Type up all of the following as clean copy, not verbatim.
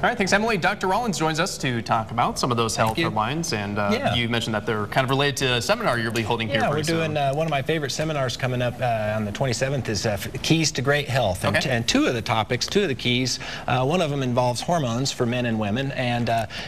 All right, thanks, Emily. Dr. Rollins joins us to talk about some of those health headlines, and you mentioned that they're kind of related to a seminar you'll be holding here pretty soon. We're doing one of my favorite seminars coming up on the 27th is Keys to Great Health, and two of the topics, two of the keys, one of them involves hormones for men and women, and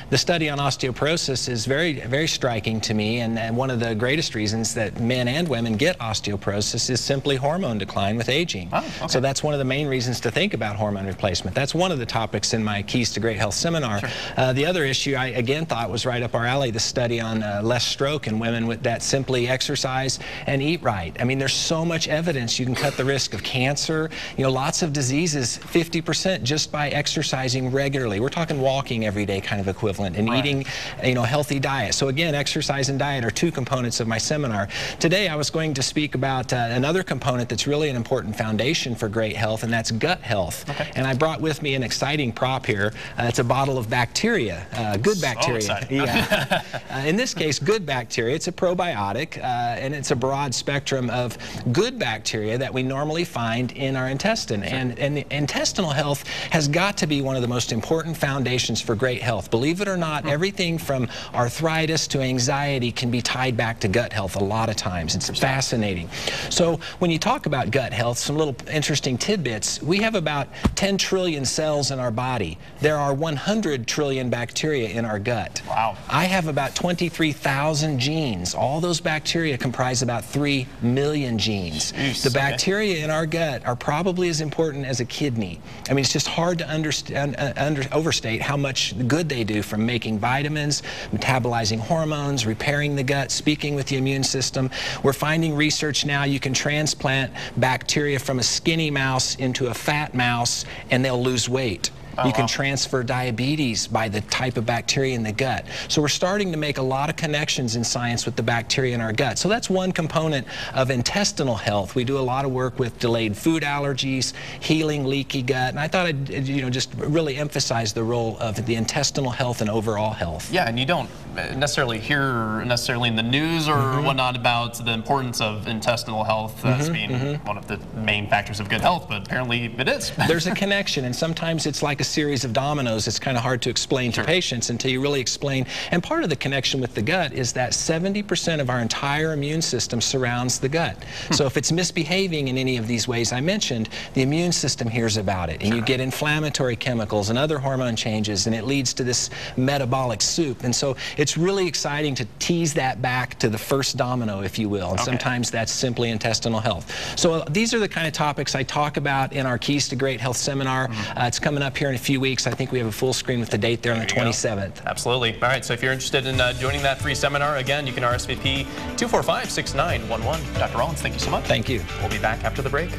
the study on osteoporosis is very striking to me, and one of the greatest reasons that men and women get osteoporosis is simply hormone decline with aging. So that's one of the main reasons to think about hormone replacement. That's one of the topics in my Keys to Great Health seminar. The other issue I again thought was right up our alley, the study on less stroke in women with that simply exercise and eat right. I mean, there's so much evidence you can cut the risk of cancer, lots of diseases, 50% just by exercising regularly. We're talking walking every day kind of equivalent, and eating healthy diet. So again, exercise and diet are two components of my seminar. Today I was going to speak about another component that's really an important foundation for great health, and that's gut health. And I brought with me an exciting prop here. It's a bottle of bacteria, good bacteria. In this case, good bacteria. It's a probiotic, and it's a broad spectrum of good bacteria that we normally find in our intestine. And the intestinal health has got to be one of the most important foundations for great health. Believe it or not, everything from arthritis to anxiety can be tied back to gut health a lot of times. It's fascinating. So when you talk about gut health, some little interesting tidbits. We have about 10 trillion cells in our body. There are 100 trillion bacteria in our gut. Wow. I have about 23,000 genes. All those bacteria comprise about 3 million genes. The bacteria in our gut are probably as important as a kidney. I mean, it's just hard to overstate how much good they do, from making vitamins, metabolizing hormones, repairing the gut, speaking with the immune system. We're finding research now you can transplant bacteria from a skinny mouse into a fat mouse and they'll lose weight. You can transfer diabetes by the type of bacteria in the gut. So we're starting to make a lot of connections in science with the bacteria in our gut. So that's one component of intestinal health. We do a lot of work with delayed food allergies, healing leaky gut, and I thought I'd just really emphasize the role of the intestinal health and overall health. Yeah, and you don't necessarily hear in the news or whatnot about the importance of intestinal health as being one of the main factors of good health, but apparently it is. There's a connection, and sometimes it's like a series of dominoes. It's kind of hard to explain to patients until you really explain. And part of the connection with the gut is that 70% of our entire immune system surrounds the gut. So if it's misbehaving in any of these ways I mentioned, the immune system hears about it, and you get inflammatory chemicals and other hormone changes, and it leads to this metabolic soup. And so it's really exciting to tease that back to the first domino, if you will. And sometimes that's simply intestinal health. So these are the kind of topics I talk about in our Keys to Great Health seminar. It's coming up here in a few weeks. I think we have a full screen with the date there on the 27th. Absolutely. All right, so if you're interested in joining that free seminar, again, you can RSVP 245-6911. Dr. Rollins, thank you so much. Thank you. We'll be back after the break.